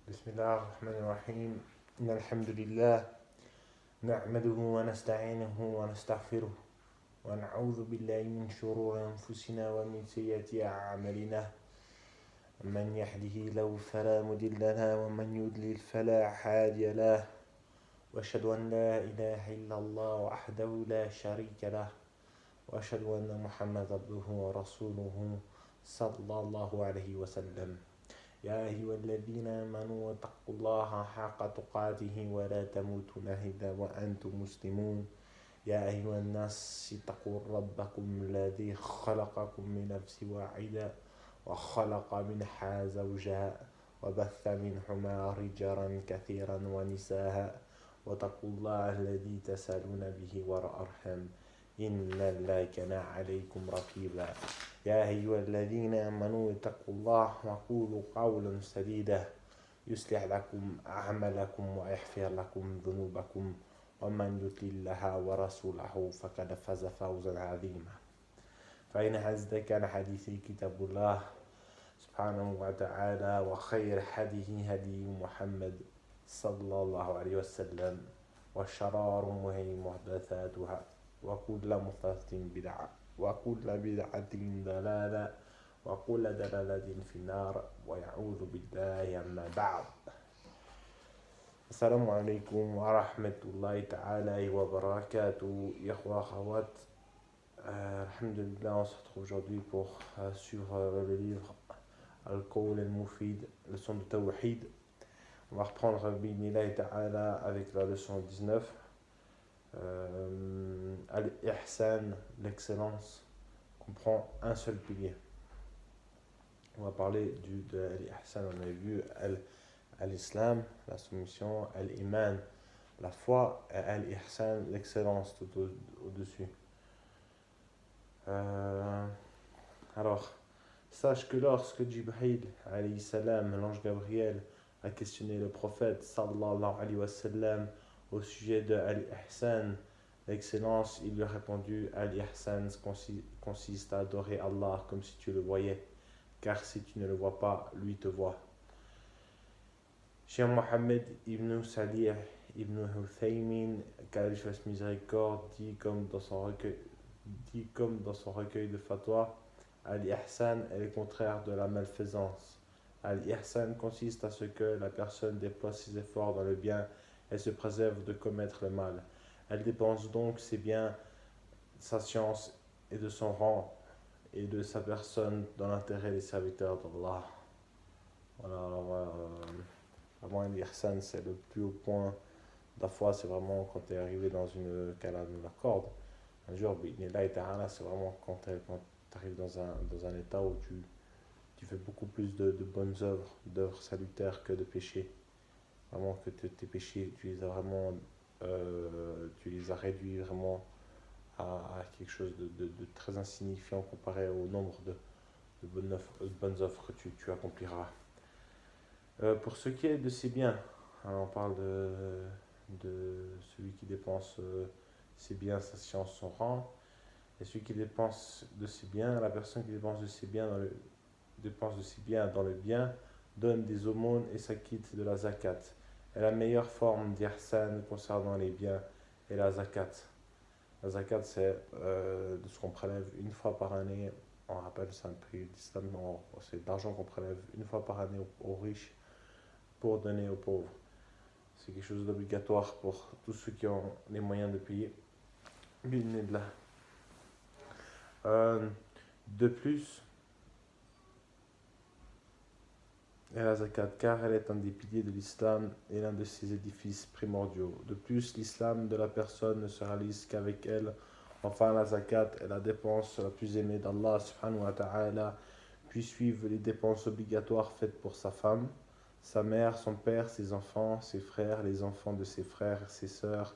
بسم الله الرحمن الرحيم إن الحمد لله نحمده ونستعينه ونستغفره ونعوذ بالله من شرور أنفسنا ومن سيئات أعمالنا من يهده له فلا مضل له ومن يضلل فلا هادي له وأشهد أن لا إله إلا الله وحده لا شريك له وأشهد أن محمدا عبده ورسوله صلى الله عليه وسلم يا أيها الذين آمنوا اتقوا الله حق تقاته ولا تموتن إلا وأنتم مسلمون يا أيها الناس اتقوا ربكم الذي خلقكم من نفس واحدة وخلق منها زوجها وبث منهما رجالا كثيرا ونساء واتقوا الله الذي تسألون به والأرحام إن الله كان عليكم رقيبا يا أيها الذين آمنوا اتقوا الله وقولوا قولا سديدا يصلح لكم أعمالكم ويغفر لكم ذنوبكم ومن يطع الله ورسوله فقد فاز فوزا عظيما فإن أصدق الحديث كتاب الله سبحانه وتعالى وخير هديه هدي محمد صلى الله عليه وسلم وشر الأمور محدثاتها وكل محدثة بدعة وكل بدعة ضلالة وكل ضلالة في النار ويعوذ بالله أما بعد. Assalamu alaikum wa rahmatullahi ta'ala wa barakatuh. Ikhwa akhawat, alhamdulillah, on se retrouve aujourd'hui pour suivre le livre Al-Qawl al-Mufid, leçon de Tawhid. On va reprendre bi'idhnillahi ta'ala avec la leçon 19. Al-Ihsan, l'excellence, comprend un seul pilier. On va parler de l'Ihsan, on avait vu Al-Islam, la soumission, Al-Iman, la foi, et Al-Ihsan, l'excellence tout au-dessus. Alors, sache que lorsque Jibril, alayhi salam, l'ange Gabriel, a questionné le prophète, sallallahu alayhi wa sallam, au sujet de Al-Ihsan, l'excellence, il lui a répondu: Al-Ihsan consiste à adorer Allah comme si tu le voyais, car si tu ne le vois pas, lui te voit. Cheikh Mohammed ibn Salih ibn Uthaymin, qu'Allah lui fasse miséricorde, dit comme dans son recueil de fatwa: Al-Ihsan est le contraire de la malfaisance. Al-Ihsan consiste à ce que la personne déploie ses efforts dans le bien et se préserve de commettre le mal. Elle dépense donc ses biens, sa science et de son rang et de sa personne dans l'intérêt des serviteurs d'Allah. Voilà, alors vraiment l'Ihsan, c'est le plus haut point de la foi, c'est vraiment quand tu es arrivé dans qu'Allah nous l'accorde. Un jour, c'est vraiment quand tu arrives dans un état où tu fais beaucoup plus de bonnes œuvres, d'œuvres salutaires que de péchés. Vraiment que tes péchés, tu les as réduits vraiment à quelque chose de très insignifiant comparé au nombre de bonnes œuvres que tu accompliras. Pour ce qui est de ses biens, alors on parle de celui qui dépense ses biens, sa science, son rang, et celui qui dépense de ses biens, la personne qui dépense de ses biens dans le bien, donne des aumônes et s'acquitte de la zakat. Et la meilleure forme d'ihsan concernant les biens est la zakat. La zakat, c'est de ce qu'on prélève une fois par année. On rappelle, c'est un prix d'islam, c'est de l'argent qu'on prélève une fois par année aux riches pour donner aux pauvres. C'est quelque chose d'obligatoire pour tous ceux qui ont les moyens de payer. De plus, et la zakat, car elle est un des piliers de l'islam et l'un de ses édifices primordiaux. De plus, l'islam de la personne ne se réalise qu'avec elle. Enfin, la zakat est la dépense la plus aimée d'Allah subhanahu wa ta'ala, puis suivent les dépenses obligatoires faites pour sa femme, sa mère, son père, ses enfants, ses frères, les enfants de ses frères, ses sœurs,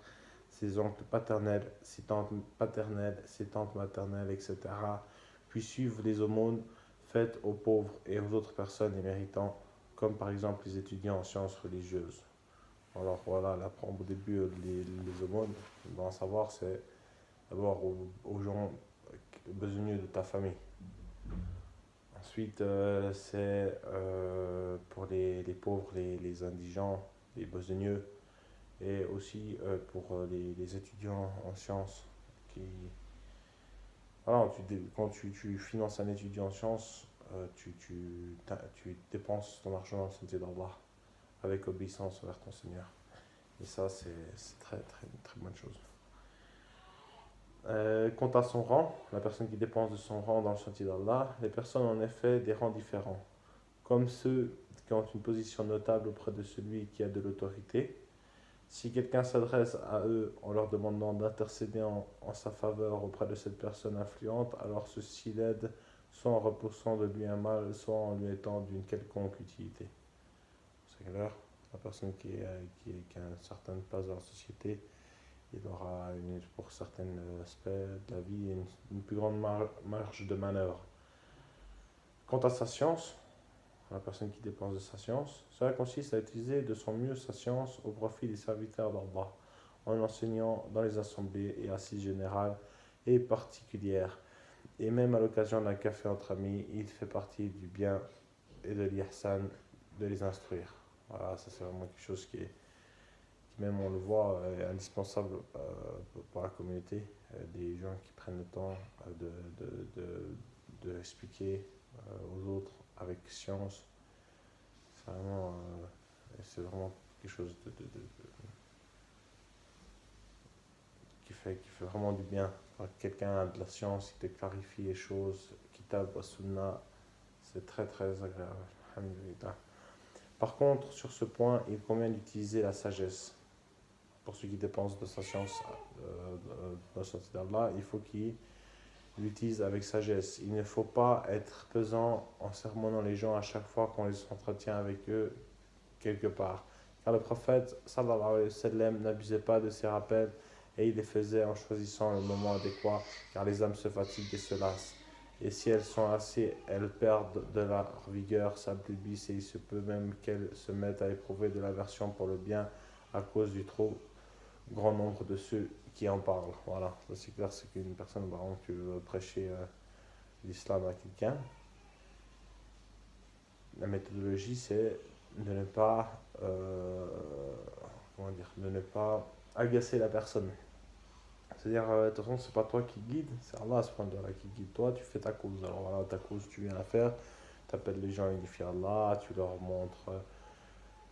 ses oncles paternels, ses tantes paternelles, ses tantes maternelles, etc. Puis suivent les aumônes faites aux pauvres et aux autres personnes les méritant, comme par exemple les étudiants en sciences religieuses. Alors voilà, là, au début, les aumônes, on doit en savoir, c'est d'abord aux gens besogneux de ta famille. Ensuite, c'est pour les les pauvres, les indigents, les besogneux, et aussi pour les étudiants en sciences qui... Voilà, quand tu finances un étudiant en sciences, tu dépenses ton argent dans le sentier d'Allah avec obéissance envers ton Seigneur. Et ça, c'est une très bonne chose. Quant à son rang, la personne qui dépense de son rang dans le sentier d'Allah, les personnes ont en effet des rangs différents, comme ceux qui ont une position notable auprès de celui qui a de l'autorité. Si quelqu'un s'adresse à eux en leur demandant d'intercéder en sa faveur auprès de cette personne influente, alors ceux-ci l'aident soit en repoussant de lui un mal, soit en lui étant d'une quelconque utilité. C'est clair, la personne qui a une certaine place dans la société, il aura pour certains aspects de la vie une plus grande marge de manœuvre. Quant à sa science, la personne qui dépense de sa science, cela consiste à utiliser de son mieux sa science au profit des serviteurs d'Allah, en enseignant dans les assemblées et assises générales et particulières. Et même à l'occasion d'un café entre amis, il fait partie du bien et de l'ihsan de les instruire. Voilà, ça c'est vraiment quelque chose qui même on le voit, est indispensable pour la communauté. Des gens qui prennent le temps de expliquer aux autres avec science. C'est vraiment quelque chose qui fait vraiment du bien. Quand quelqu'un a de la science, qui te clarifie les choses, kitab wa sunna, c'est très très agréable. Alhamdulillah. Par contre, sur ce point, il convient d'utiliser la sagesse. Pour ceux qui dépensent de sa science dans le sens d'Allah, il faut qu'ils l'utilisent avec sagesse. Il ne faut pas être pesant en sermonnant les gens à chaque fois qu'on les entretient avec eux quelque part. Car le prophète sallallahu alayhi wa sallam n'abusait pas de ses rappels et il les faisait en choisissant le moment adéquat, car les âmes se fatiguent et se lassent. Et si elles sont lassées, elles perdent de leur vigueur, s'ablutissent et il se peut même qu'elles se mettent à éprouver de l'aversion pour le bien à cause du trop grand nombre de ceux qui en parlent. Voilà, c'est clair, c'est qu'une personne, par exemple, tu veux prêcher l'islam à quelqu'un. La méthodologie, c'est de ne pas, de ne pas agacer la personne. C'est-à-dire, de toute façon, c'est pas toi qui guide, c'est Allah à ce point-là qui guide toi, tu fais ta cause. Alors voilà, ta cause, tu viens la faire, tu appelles les gens à unifier Allah, tu leur montres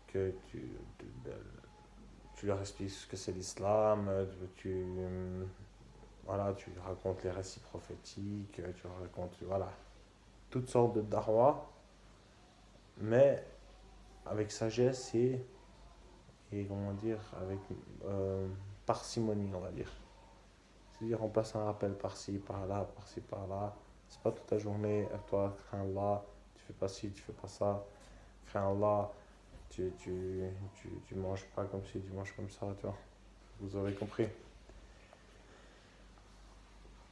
que tu leur expliques ce que c'est l'islam, voilà, tu racontes les récits prophétiques, tu racontes, voilà, toutes sortes de darwa, mais avec sagesse et comment dire, avec parcimonie, on va dire. C'est-à-dire, on passe un rappel par-ci, par-là, par-ci, par-là. C'est pas toute la journée, toi, crains Allah, tu fais pas ci, tu fais pas ça, crains Allah, tu manges pas comme ci, tu manges comme ça, tu vois. Vous aurez compris.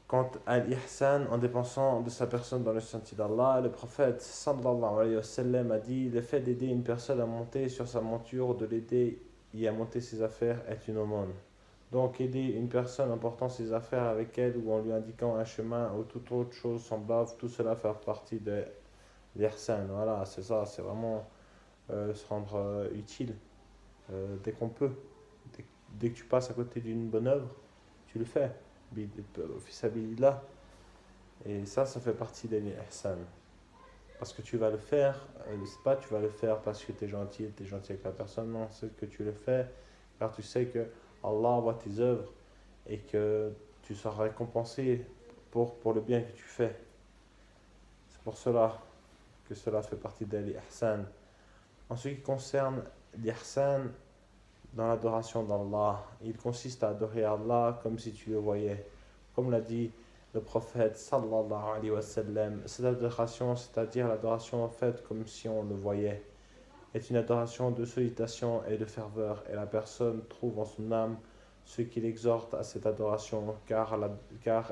Quant à l'ihsan, en dépensant de sa personne dans le sentier d'Allah, le prophète sallallahu alayhi wa sallam a dit: le fait d'aider une personne à monter sur sa monture, de l'aider et à monter ses affaires est une aumône. Donc aider une personne en portant ses affaires avec elle ou en lui indiquant un chemin ou toute autre chose semblable, tout cela fait partie de l'ihsan. Voilà, c'est ça, c'est vraiment se rendre utile dès qu'on peut. Dès que tu passes à côté d'une bonne œuvre, tu le fais. Fisabilillah. Et ça fait partie de l'ihsan. Parce que tu vas le faire, c'est pas tu vas le faire parce que tu es gentil avec la personne, non, c'est que tu le fais car tu sais que Allah voit tes œuvres et que tu seras récompensé pour le bien que tu fais. C'est pour cela que cela fait partie de l'ihsan. En ce qui concerne l'ihsan dans l'adoration d'Allah, il consiste à adorer Allah comme si tu le voyais. Comme l'a dit le prophète sallallahu alayhi wa sallam, cette adoration, c'est-à-dire l'adoration en fait comme si on le voyait, est une adoration de sollicitation et de ferveur, et la personne trouve en son âme ce qui l'exhorte à cette adoration, car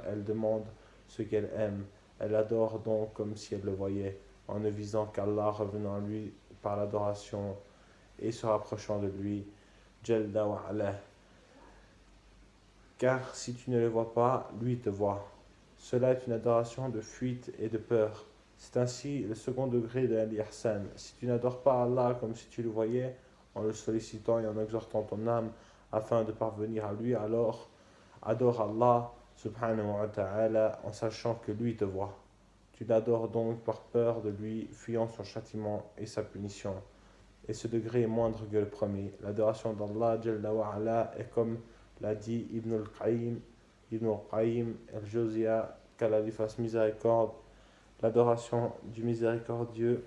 elle demande ce qu'elle aime. Elle adore donc comme si elle le voyait, en ne visant qu'Allah revenant à lui par l'adoration et se rapprochant de lui, Jalla wa ala. Car si tu ne le vois pas, lui te voit. Cela est une adoration de fuite et de peur. C'est ainsi le second degré de l'ihsan. Si tu n'adores pas Allah comme si tu le voyais, en le sollicitant et en exhortant ton âme afin de parvenir à lui, alors adore Allah subhanahu wa ta'ala en sachant que lui te voit. Tu l'adores donc par peur de lui, fuyant son châtiment et sa punition. Et ce degré est moindre que le premier. L'adoration d'Allah Jalla wa Ala est comme l'a dit Ibn al-Qayyim al-Jawziyya, qu'Allah lui fasse miséricorde. L'adoration du miséricordieux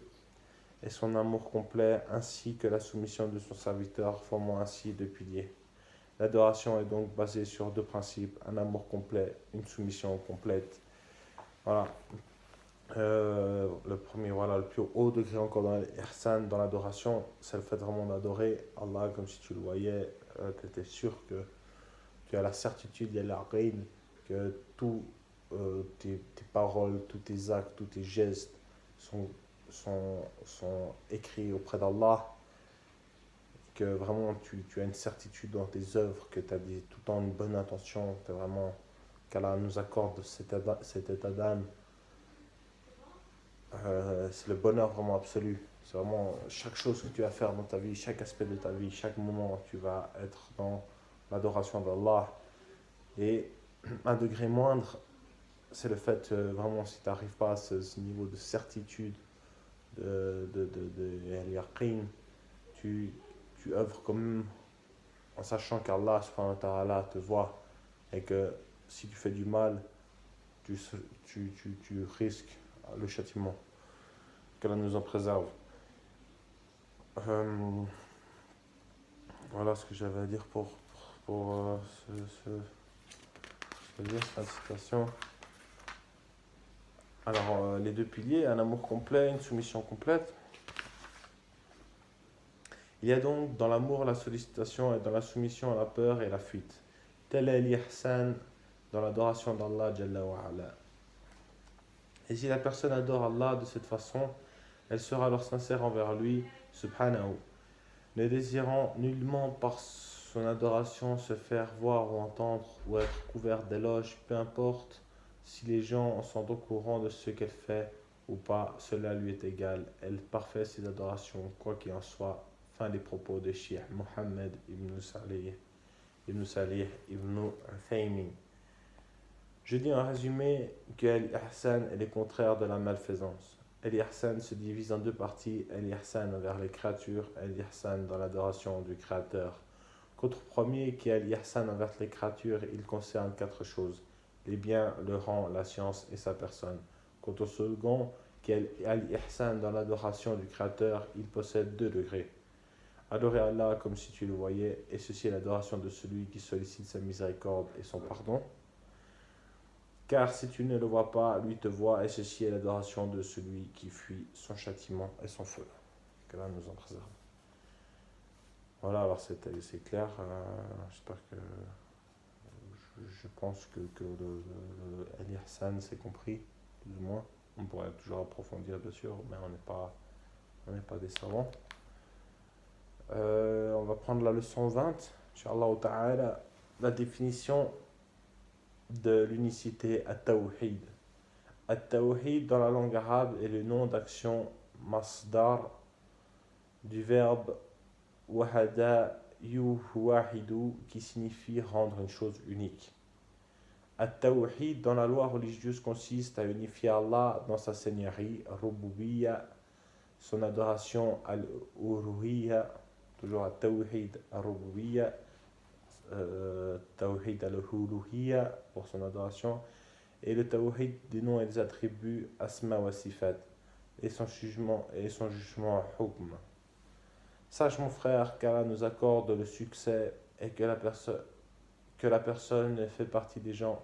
est son amour complet, ainsi que la soumission de son serviteur, formant ainsi deux piliers. L'adoration est donc basée sur deux principes, un amour complet, une soumission complète. Voilà. Le premier, voilà, le plus haut degré encore dans l'ihsan, dans l'adoration, c'est le fait vraiment d'adorer Allah comme si tu le voyais, que tu es sûr que tu as la certitude, il y a la règle, que tous tes paroles, tous tes actes, tous tes gestes sont écrits auprès d'Allah, que vraiment tu as une certitude dans tes œuvres, que tu as tout en une bonne intention, que vraiment qu'Allah nous accorde cet état d'âme. C'est le bonheur vraiment absolu. C'est vraiment chaque chose que tu vas faire dans ta vie, chaque aspect de ta vie, chaque moment, tu vas être dans l'adoration d'Allah. Et un degré moindre, c'est le fait, vraiment, si tu n'arrives pas à ce niveau de certitude, de yaqin, tu œuvres comme en sachant qu'Allah subhanahu wa ta'ala te voit et que si tu fais du mal, tu risques le châtiment. Qu'Allah nous en préserve. Voilà ce que j'avais à dire pour cette citation. Alors, les deux piliers, un amour complet, une soumission complète. Il y a donc dans l'amour la sollicitation et dans la soumission la peur et la fuite. Tel est l'ihsan dans l'adoration d'Allah Jalla wa Ala. Et si la personne adore Allah de cette façon, elle sera alors sincère envers lui, subhanahu, ne désirant nullement par son adoration se faire voir ou entendre ou être couverte d'éloges, peu importe si les gens sont au courant de ce qu'elle fait ou pas, cela lui est égal. Elle parfait ses adorations, quoi qu'il en soit. Fin des propos de Cheikh Mohammed ibn Salih ibn Uthaymin. Je dis en résumé que l'ihsan est le contraire de la malfaisance. L'ihsan se divise en deux parties, l'ihsan envers les créatures et l'ihsan dans l'adoration du Créateur. Quant au premier, qui est l'ihsan envers les créatures, il concerne quatre choses: les biens, le rang, la science et sa personne. Quant au second, qui est l'ihsan dans l'adoration du Créateur, il possède deux degrés. Adorer Allah comme si tu le voyais, et ceci est l'adoration de celui qui sollicite sa miséricorde et son pardon. Car si tu ne le vois pas, lui te voit, et ceci est l'adoration de celui qui fuit son châtiment et son feu. Qu'Allah nous en préserve. Voilà, alors c'est clair. J'espère que. Je pense que l'ihsan c'est compris, plus ou moins. On pourrait toujours approfondir, bien sûr, mais on n'est pas des savants. On va prendre la leçon 20, Inch'Allah ta'ala, la définition de l'unicité at-tawhid. At-tawhid dans la langue arabe est le nom d'action masdar du verbe wahada yuwahidu qui signifie rendre une chose unique. At-tawhid dans la loi religieuse consiste à unifier Allah dans sa seigneurie, rububiyya, son adoration al-uluhiyya, toujours at-tawhid al-rububiyya, tawhid al-uluhiyya pour son adoration, et le tawhid des noms et des attributs asma wa sifat et son jugement hukm. Sache mon frère qu'Allah nous accorde le succès et que la personne fait partie des gens.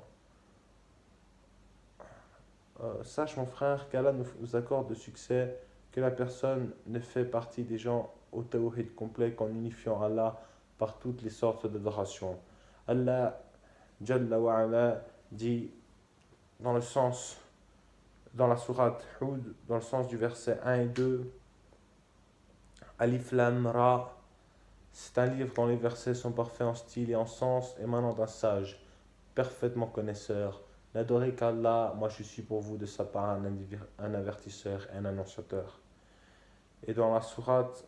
Sache mon frère qu'Allah nous accorde le succès, que la personne ne fait partie des gens au tawhid complet qu'en unifiant Allah par toutes les sortes d'adoration. Allah Jalla wa Ala dit dans la sourate Hud, dans le sens du verset 1 et 2, Alif Lam Ra, c'est un livre dont les versets sont parfaits en style et en sens, émanant d'un sage, parfaitement connaisseur. N'adorez qu'Allah, moi je suis pour vous de sa part un avertisseur et un annonciateur. Et dans la sourate,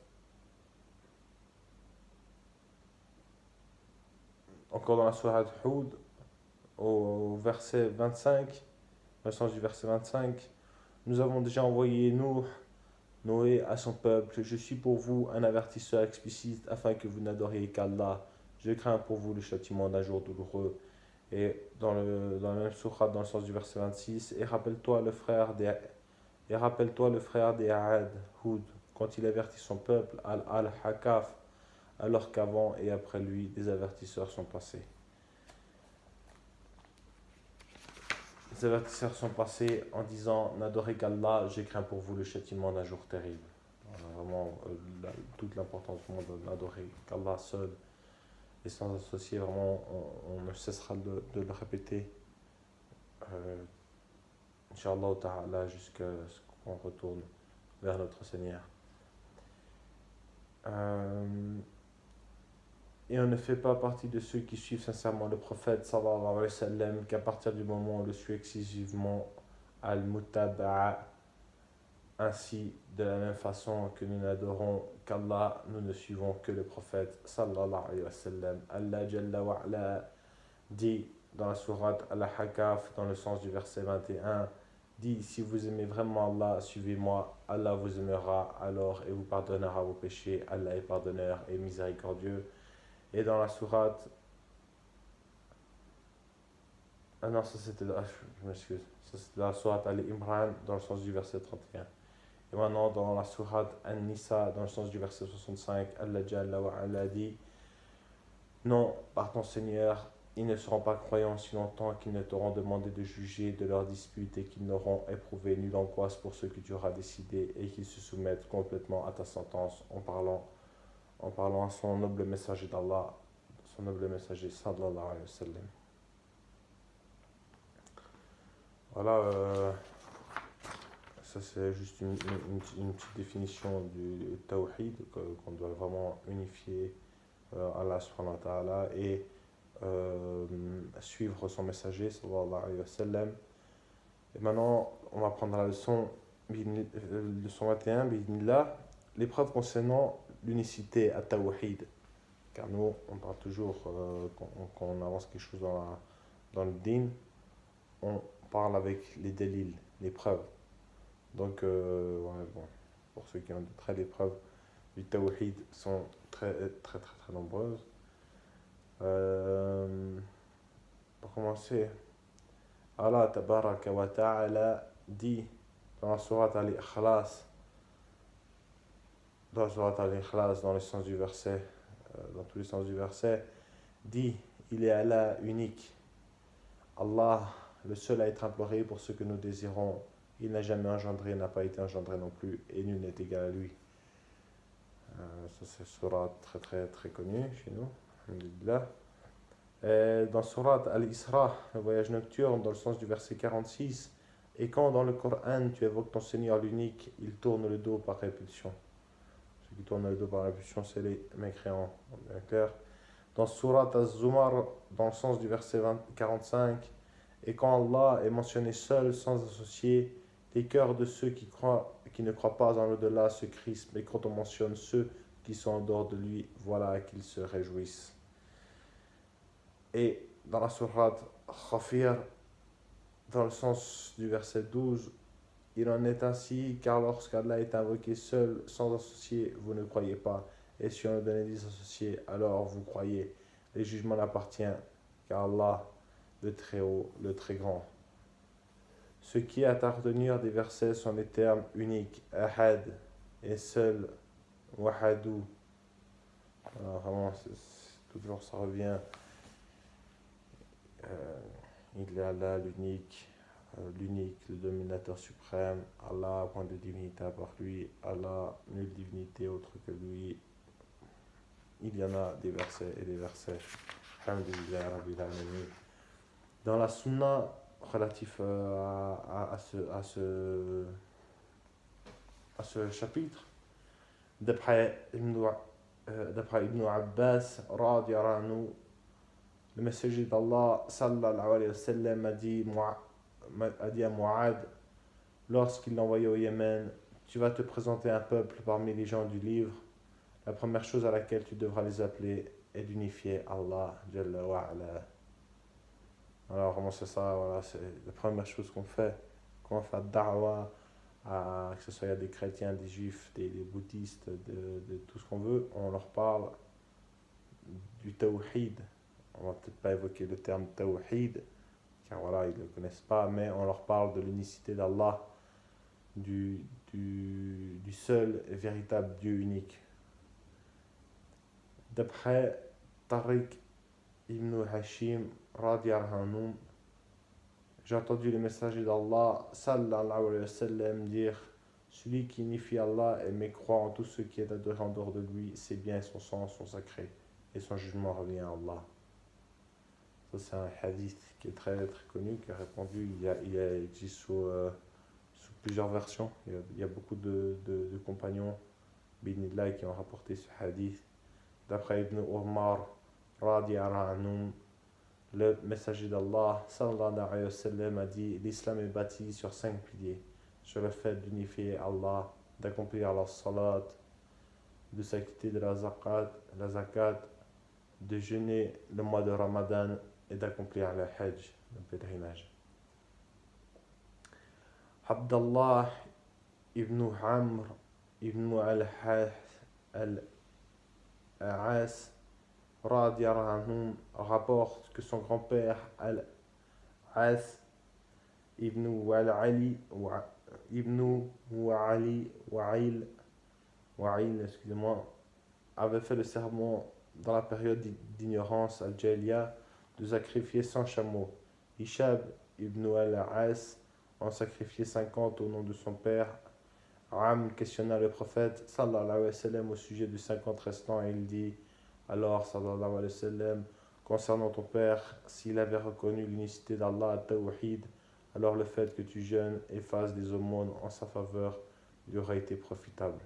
encore dans la sourate Hud, au verset 25, dans le sens du verset 25, nous avons déjà envoyé Noé à son peuple, je suis pour vous un avertisseur explicite afin que vous n'adoriez qu'Allah. Je crains pour vous le châtiment d'un jour douloureux. Et dans la même sourate, dans le sens du verset 26, et rappelle-toi le frère des Aad, Hud, quand il avertit son peuple, Al-Hakaf, alors qu'avant et après lui, des avertisseurs sont passés. Les avertisseurs sont passés en disant n'adorez qu'Allah, j'ai craint pour vous le châtiment d'un jour terrible. Vraiment, toute l'importance du monde d'adorer qu'Allah seul et sans associer, vraiment, on ne cessera de le répéter, Inch'Allah ta'ala, jusqu'à ce qu'on retourne vers notre Seigneur. Et on ne fait pas partie de ceux qui suivent sincèrement le prophète sallallahu alayhi wa sallam qu'à partir du moment où on le suit exclusivement al-mutaba'a, ainsi de la même façon que nous n'adorons qu'Allah, nous ne suivons que le prophète sallallahu alayhi wa sallam. Allah Jalla wa ala dit dans la sourate Al-Hakaf, dans le sens du verset 21, dit si vous aimez vraiment Allah, suivez-moi, Allah vous aimera alors et vous pardonnera vos péchés, Allah est pardonneur et miséricordieux. Et dans la sourate, ah non, ça c'était je m'excuse, ça c'était la sourate Al-Imran dans le sens du verset 31. Et maintenant dans la sourate An-Nisa dans le sens du verset 65, Allah Jalla wa ala dit non, par ton Seigneur, ils ne seront pas croyants si longtemps qu'ils ne t'auront demandé de juger de leurs disputes et qu'ils n'auront éprouvé nulle angoisse pour ce que tu auras décidé et qu'ils se soumettent complètement à ta sentence en parlant à son noble messager d'Allah, son noble messager sallallahu alayhi wa sallam. Voilà, ça c'est juste une petite définition du tawhid qu'on doit vraiment unifier Allah subhanahu wa ta'ala et suivre son messager sallallahu alayhi wa sallam. Et maintenant on va prendre la leçon 21 bi'idhnillah, l'épreuve concernant l'unicité à tawhid, car nous on parle toujours quand on avance quelque chose dans le din, on parle avec les délils, les preuves. Donc ouais, bon, pour ceux qui ont de très les preuves du tawhid sont très nombreuses. Pour commencer, Allah tabaraka wa ta'ala dit dans la sourate Al-Ikhlas, dans le sens du verset, dans tous les sens du verset, dit il est Allah unique, Allah le seul à être imploré pour ce que nous désirons, il n'a jamais engendré, n'a pas été engendré non plus, et nul n'est égal à lui. Ça c'est surat très connu chez nous, alhamdulillah. Dans surat Al-Isra, le voyage nocturne, dans le sens du verset 46, et quand dans le Coran tu évoques ton Seigneur l'unique, il tourne le dos par répulsion. Ceux qui tournent le dos par répulsion, c'est les mécréants, bien clair. Dans surat Az-Zumar, dans le sens du verset 45, et quand Allah est mentionné seul, sans associé, les cœurs de ceux qui ne croient pas en l'au-delà se crispent, mais quand on mentionne ceux qui sont en dehors de lui, voilà qu'ils se réjouissent. Et dans la sourate Ghafir, dans le sens du verset 12, il en est ainsi, car lorsqu'Allah est invoqué seul, sans associé, vous ne croyez pas. Et si on donne des associés, alors vous croyez. Les jugements n'appartiennent qu'à Allah, le très haut, le très grand. Ce qui est à retenir des versets sont les termes uniques, ahad et seul, wahadou. Alors vraiment, toujours ça revient. Il est Allah, l'unique, le dominateur suprême. Allah, point de divinité à part lui. Allah, nulle divinité autre que lui. Il y en a des versets et des versets. Alhamdulillah, Rabbil Alamin. Dans la sunna relatif à ce chapitre, d'après Ibn Abbas, Le messager d'Allah sallallahu alayhi wa sallam a dit à Mu'ad, lorsqu'il l'a envoyé au Yémen, tu vas te présenter un peuple parmi les gens du livre. La première chose à laquelle tu devras les appeler est d'unifier Allah Jalla wa ala. Alors comment c'est ça, voilà, c'est la première chose qu'on fait quand on fait da'wah, que ce soit des chrétiens, des juifs, des bouddhistes, de tout ce qu'on veut, on leur parle du tawhid. On va peut-être pas évoquer le terme tawhid, car voilà, ils ne le connaissent pas, mais on leur parle de l'unicité d'Allah, du seul et véritable Dieu unique. D'après Tariq ibn Hashim, radiyallahu anhu, j'ai entendu le messager d'Allah sallallahu alayhi wa sallam dire: celui qui unifie Allah et mécroit en tout ce qui est adoré en dehors de lui, ses biens et son sang sont sacrés, et son jugement revient à Allah. Ça, c'est un hadith qui est très, très connu, qui est répandu. Il existe sous plusieurs versions. Il y a beaucoup de compagnons binillah qui ont rapporté ce hadith. D'après Ibn Umar, radiyallahu anhu, le messager d'Allah sallallahu alayhi wa sallam a dit: l'islam est bâti sur 5 piliers, sur le fait d'unifier Allah, d'accomplir la salat, de s'acquitter de la zakat, de jeûner le mois de Ramadan et d'accomplir le Hajj, le pèlerinage. Abdallah ibn Amr ibn al-As rapporte que son grand-père Al-As ibn Wa'il, avait fait le serment dans la période d'ignorance al-Jahiliya de sacrifier 100 chameaux. Ishab ibn al-As en sacrifiait 50 au nom de son père. Am questionna le prophète sallallahu alayhi wa sallam au sujet des 50 restants et il dit: alors sallallahu alayhi wa sallam, concernant ton père, s'il avait reconnu l'unicité d'Allah at-Tawhid, alors le fait que tu jeûnes et fasses des aumônes en sa faveur lui aurait été profitable.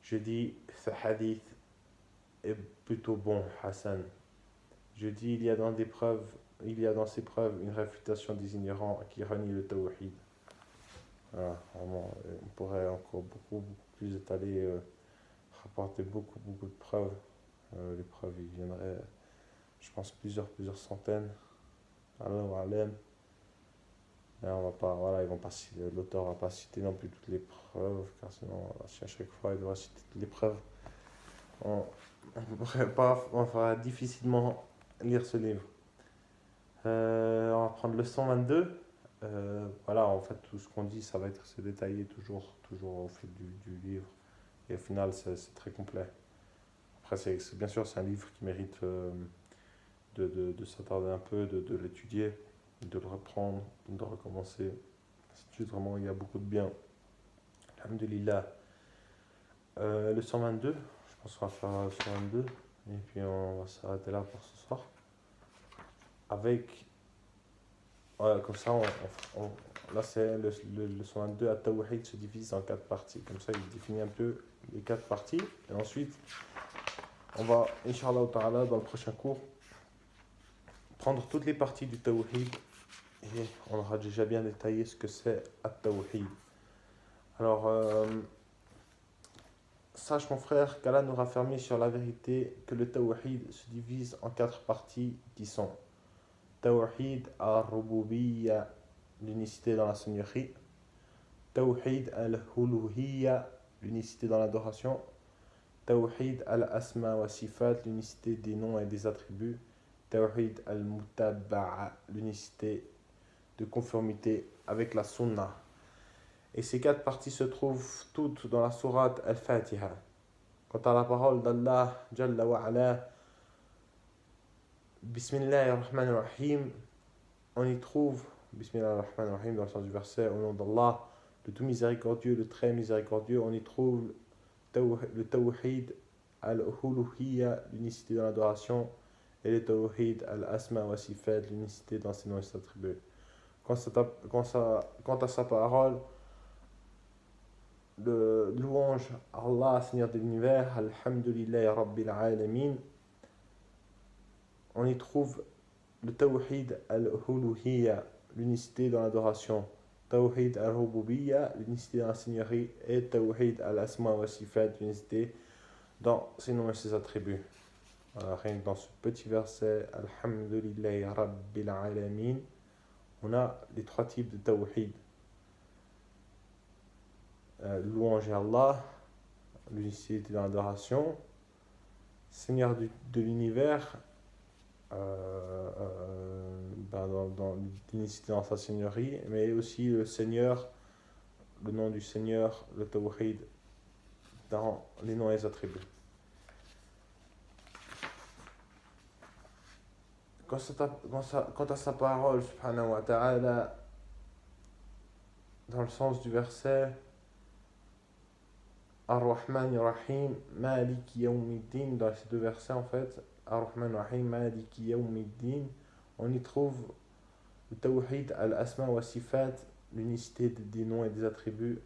Je dis, ce hadith est plutôt bon, Hassan. Je dis, il y a dans ces preuves une réfutation des ignorants qui renient le Tawhid. Voilà, vraiment, on pourrait encore beaucoup plus étaler, rapporter beaucoup de preuves. Les preuves, il viendraient, je pense, plusieurs centaines. Alors, alem. On va pas, voilà, l'auteur va pas citer non plus toutes les preuves, car sinon, à chaque fois, il doit citer toutes les preuves. On va difficilement lire ce livre. On va prendre le 122. Voilà, en fait, tout ce qu'on dit, ça va être se détailler toujours au fil du livre. Et au final, c'est très complet. Après, bien sûr, c'est un livre qui mérite de s'attarder un peu, de l'étudier, de le reprendre, de recommencer. Vraiment, il y a beaucoup de bien. Alhamdulillah. Le 122, je pense qu'on va faire le 122. Et puis, on va s'arrêter là pour ce soir. Avec... Voilà, comme ça, là, c'est le 122 at-Tawhid se divise en 4 parties. Comme ça, il définit un peu les 4 parties. Et ensuite, on va, Inch'Allah ta'ala, dans le prochain cours, prendre toutes les parties du Tawhid et on aura déjà bien détaillé ce que c'est at-Tawhid. Alors, sache mon frère qu'Allah nous raffermit sur la vérité que le Tawhid se divise en 4 parties qui sont Tawhid al-Rububiyya, l'unicité dans la seigneurie, Tawhid al-Uluhiyya, l'unicité dans l'adoration, Tawhid al-Asma wa Sifat, l'unicité des noms et des attributs, Tawhid al-Mutabba'a, l'unicité de conformité avec la Sunna. Et ces 4 parties se trouvent toutes dans la sourate Al-Fatiha. Quant à la parole d'Allah, Jalla wa ala, Bismillahirrahmanirrahim, on y trouve, Bismillahirrahmanirrahim, dans le sens du verset, au nom d'Allah, le tout miséricordieux, le très miséricordieux, on y trouve le Tawhid al-Uluhiyya, l'unicité dans l'adoration, et le Tawhid al-Asma wa Sifat, l'unicité dans ses noms et ses attributs. Quant à sa parole, le louange à Allah, Seigneur de l'univers, Alhamdulillahi Rabbil Alamin, on y trouve le Tawhid al-Uluhiyya, l'unicité dans l'adoration, Tawhid al-Rububiyya, l'unicité dans la seigneurie, et Tawhid al-Asma wa Sifat, l'unicité dans ses noms et ses attributs. Voilà, rien que dans ce petit verset, Alhamdulillahi Rabbil Alamin, on a les trois types de Tawhid. Louange à Allah, l'unicité dans l'adoration, Seigneur de l'univers, dans l'unicité dans sa seigneurie, mais aussi le Seigneur, le nom du Seigneur, le Tawhid dans les noms et les attributs. Quant à sa parole, subhanahu wa ta'ala, dans le sens du verset Ar-Rahman Ar-Rahim, Maliki Yawmiddin, dans ces deux versets en fait, Ar-Rahman Ar-Rahim, Maliki Yawmiddin, on y trouve le Tawhid al-Asma wa Sifat, l'unicité des noms et des attributs,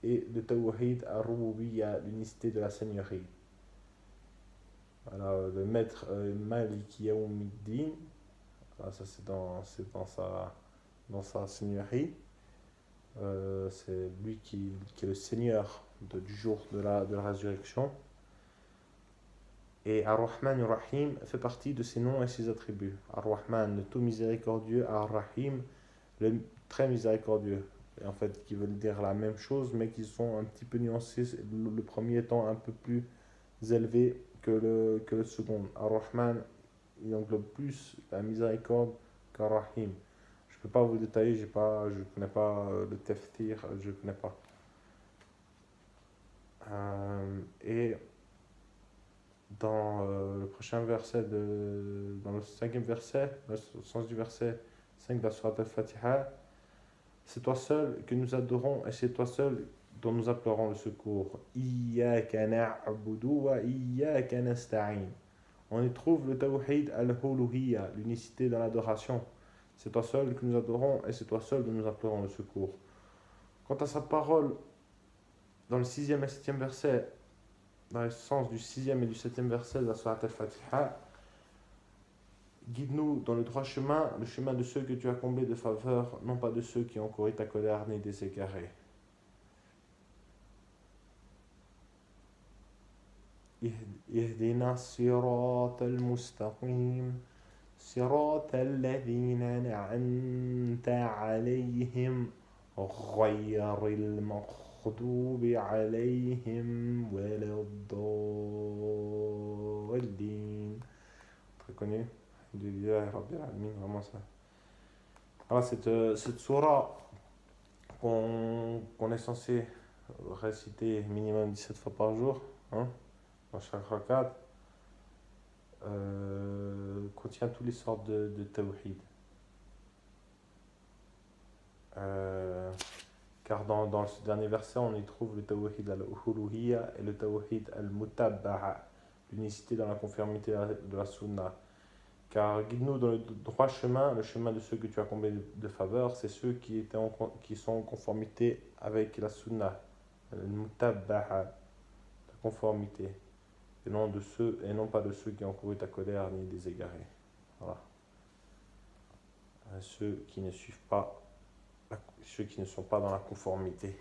et le Tawhid al-Rububiyya, l'unicité de la seigneurie. Voilà, le maître Maliki Yawmiddin, ça c'est dans sa seigneurie. C'est lui qui est le seigneur du jour de la résurrection. Et Ar-Rahman Ar-Rahim fait partie de ses noms et ses attributs. Ar-Rahman, le tout miséricordieux, Ar-Rahim, le très miséricordieux. Et en fait, qui veulent dire la même chose, mais qui sont un petit peu nuancés, le premier étant un peu plus élevé que le second. Ar-Rahman, il englobe plus la miséricorde qu'Ar-Rahim. Je ne peux pas vous le détailler, je ne connais pas le tafsir, je ne connais pas. Et dans le prochain verset, dans le cinquième verset, le sens du verset 5 de la sourate al-Fatiha, c'est toi seul que nous adorons et c'est toi seul dont nous implorons le secours. Iyyaka na'budu wa iyyaka nasta'in. On y trouve le Tawhid al-Uluhiyya, l'unicité dans l'adoration. C'est toi seul que nous adorons et c'est toi seul dont nous implorons le secours. Quant à sa parole, dans le 6e et 7e verset, dans le sens du 6e et du 7e verset de la sourate al-Fatiha, guide-nous dans le droit chemin, le chemin de ceux que tu as comblés de faveur, non pas de ceux qui ont couru ta colère ni des égarés. Ihdina sirat al-mustaqim, sirat alladhina na'anta alayhim, ghayril maghdubi alayhim waladdallin. Très connu. Alhamdulillah Rabbil Alamin, vraiment ça. Alors cette sourate qu'on est censé réciter minimum 17 fois par jour, hein, dans chaque rakat, contient toutes les sortes de tawhid. Car dans ce dernier verset, on y trouve le tawhid al-Uluhiyya et le tawhid al-Mutabba'a, l'unicité dans la conformité de la sunna. Car guide-nous dans le droit chemin, le chemin de ceux que tu as comblés de faveur, c'est ceux qui sont en conformité avec la sunna, le mutabba'a, la conformité, et non pas de ceux qui ont couru ta colère ni des égarés. Voilà. Ceux qui ne suivent pas, ceux qui ne sont pas dans la conformité.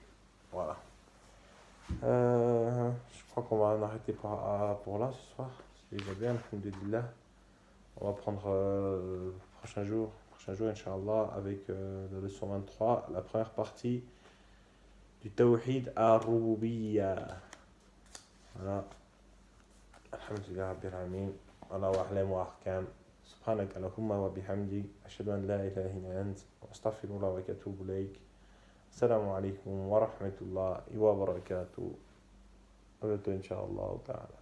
Voilà. Je crois qu'on va en arrêter pour là ce soir. C'est déjà bien, alhamdulillah. On va prendre le prochain jour, Inch'Allah, avec la leçon 23, la première partie du Tawhid ar-Rububiyya. Voilà. Alhamdulillah Rabbil Alamin. Wallahu a'lam wa ahkam. Subhanaka Allahumma wa bihamdik. Ashhadu an la ilaha illa ant. Wa astaghfirullah wa atubu ilayk. Assalamu alaikum wa rahmatullahi wa barakatuh. Inch'Allah ta'ala.